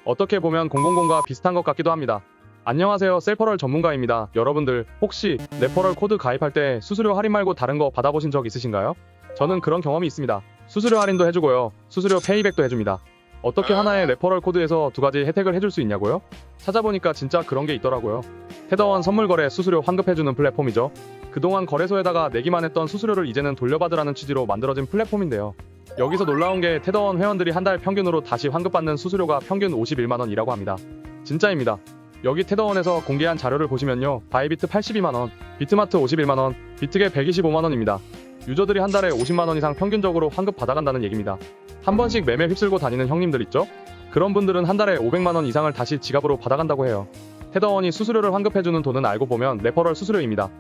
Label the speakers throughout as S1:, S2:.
S1: 어떻게 보면 000과 비슷한 것 같기도 합니다. 안녕하세요, 셀퍼럴 전문가입니다. 여러분들 혹시 레퍼럴 코드 가입할 때 수수료 할인 말고 다른 거 받아보신 적 있으신가요? 저는 그런 경험이 있습니다. 수수료 할인도 해주고요, 수수료 페이백도 해줍니다. 어떻게 하나의 레퍼럴 코드에서 두 가지 혜택을 해줄 수 있냐고요? 찾아보니까 진짜 그런 게 있더라고요. 테더원 선물거래 수수료 환급해주는 플랫폼이죠. 그동안 거래소에다가 내기만 했던 수수료를 이제는 돌려받으라는 취지로 만들어진 플랫폼인데요. 여기서 놀라운 게 테더원 회원들이 한 달 평균으로 다시 환급받는 수수료가 평균 51만원이라고 합니다. 진짜입니다. 여기 테더원에서 공개한 자료를 보시면요, 바이비트 82만원, 비트마트 51만원, 비트겟 125만원입니다. 유저들이 한 달에 50만원 이상 평균적으로 환급 받아간다는 얘기입니다. 한 번씩 매매 휩쓸고 다니는 형님들 있죠? 그런 분들은 한 달에 500만원 이상을 다시 지갑으로 받아간다고 해요. 테더원이 수수료를 환급해주는 돈은 알고 보면 레퍼럴 수수료입니다.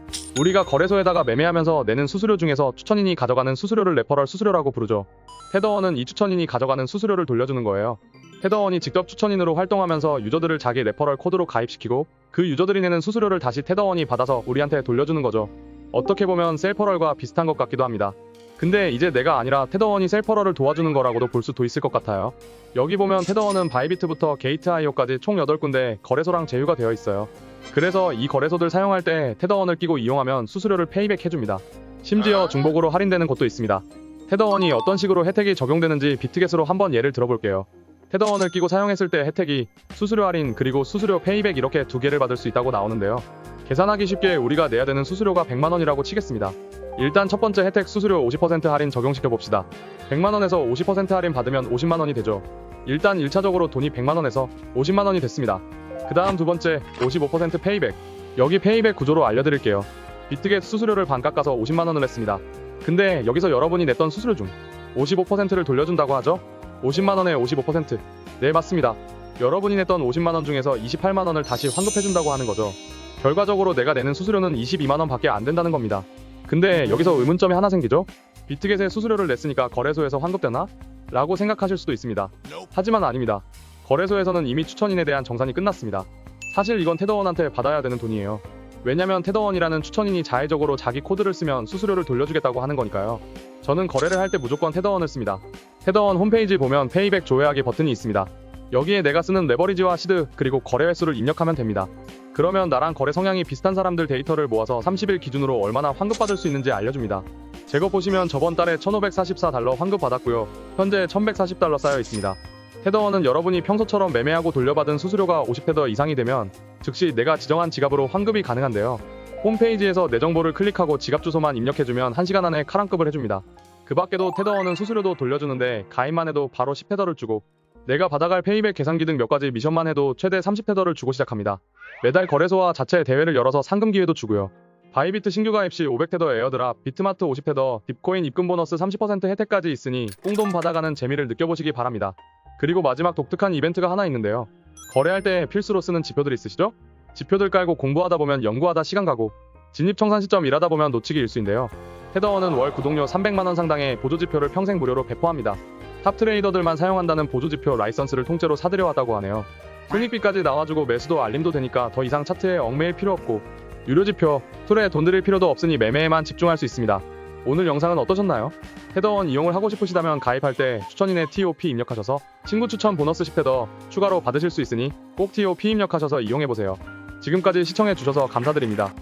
S1: 우리가 거래소에다가 매매하면서 내는 수수료 중에서 추천인이 가져가는 수수료를 레퍼럴 수수료라고 부르죠. 테더원은 이 추천인이 가져가는 수수료를 돌려주는 거예요. 테더원이 직접 추천인으로 활동하면서 유저들을 자기 레퍼럴 코드로 가입시키고 그 유저들이 내는 수수료를 다시 테더원이 받아서 우리한테 돌려주는 거죠. 어떻게 보면 셀퍼럴과 비슷한 것 같기도 합니다. 근데 이제 내가 아니라 테더원이 셀퍼럴을 도와주는 거라고도 볼 수도 있을 것 같아요. 여기 보면 테더원은 바이비트부터 게이트IO까지 총 8군데 거래소랑 제휴가 되어 있어요. 그래서 이 거래소들 사용할 때 테더원을 끼고 이용하면 수수료를 페이백 해줍니다. 심지어 중복으로 할인되는 곳도 있습니다. 테더원이 어떤 식으로 혜택이 적용되는지 비트겟으로 한번 예를 들어볼게요. 테더원을 끼고 사용했을 때 혜택이 수수료 할인 그리고 수수료 페이백 이렇게 두 개를 받을 수 있다고 나오는데요. 계산하기 쉽게 우리가 내야 되는 수수료가 100만원이라고 치겠습니다. 일단 첫 번째 혜택 수수료 50% 할인 적용시켜봅시다. 100만원에서 50% 할인 받으면 50만원이 되죠. 일단 1차적으로 돈이 100만원에서 50만원이 됐습니다. 그 다음 두 번째 55% 페이백. 여기 페이백 구조로 알려드릴게요. 비트겟 수수료를 반 깎아서 50만원을 했습니다. 근데 여기서 여러분이 냈던 수수료 중 55%를 돌려준다고 하죠? 50만원에 55%. 네, 맞습니다. 여러분이 냈던 50만원 중에서 28만원을 다시 환급해준다고 하는 거죠. 결과적으로 내가 내는 수수료는 22만원 밖에 안 된다는 겁니다. 근데 여기서 의문점이 하나 생기죠? 비트겟에 수수료를 냈으니까 거래소에서 환급되나? 라고 생각하실 수도 있습니다. 하지만 아닙니다. 거래소에서는 이미 추천인에 대한 정산이 끝났습니다. 사실 이건 테더원한테 받아야 되는 돈이에요. 왜냐면 테더원이라는 추천인이 자의적으로 자기 코드를 쓰면 수수료를 돌려주겠다고 하는 거니까요. 저는 거래를 할 때 무조건 테더원을 씁니다. 테더원 홈페이지 보면 페이백 조회하기 버튼이 있습니다. 여기에 내가 쓰는 레버리지와 시드 그리고 거래 횟수를 입력하면 됩니다. 그러면 나랑 거래 성향이 비슷한 사람들 데이터를 모아서 30일 기준으로 얼마나 환급받을 수 있는지 알려줍니다. 제거 보시면 저번 달에 1544달러 환급 받았고요. 현재 1140달러 쌓여 있습니다. 테더원은 여러분이 평소처럼 매매하고 돌려받은 수수료가 50테더 이상이 되면 즉시 내가 지정한 지갑으로 환급이 가능한데요. 홈페이지에서 내 정보를 클릭하고 지갑 주소만 입력해주면 1시간 안에 카란급을 해줍니다. 그 밖에도 테더원은 수수료도 돌려주는데 가입만 해도 바로 10테더를 주고 내가 받아갈 페이백 계산기 등 몇 가지 미션만 해도 최대 30테더를 주고 시작합니다. 매달 거래소와 자체 대회를 열어서 상금 기회도 주고요. 바이비트 신규 가입 시 500테더 에어드랍, 비트마트 50테더, 딥코인 입금 보너스 30% 혜택까지 있으니 꽁돈 받아가는 재미를 느껴보시기 바랍니다. 그리고 마지막 독특한 이벤트가 하나 있는데요. 거래할 때 필수로 쓰는 지표들 있으시죠? 지표들 깔고 공부하다 보면 연구하다 시간 가고 진입청산 시점 일하다 보면 놓치기 일수인데요. 테더원은 월 구독료 300만원 상당의 보조지표를 평생 무료로 배포합니다. 탑 트레이더들만 사용한다는 보조지표 라이선스를 통째로 사들여 왔다고 하네요. 손익비까지 나와주고 매수도 알림도 되니까 더 이상 차트에 얽매일 필요 없고 유료지표, 툴에 돈 들일 필요도 없으니 매매에만 집중할 수 있습니다. 오늘 영상은 어떠셨나요? 테더원 이용을 하고 싶으시다면 가입할 때 추천인의 TOP 입력하셔서 친구 추천 보너스 10테더 추가로 받으실 수 있으니 꼭 TOP 입력하셔서 이용해보세요. 지금까지 시청해주셔서 감사드립니다.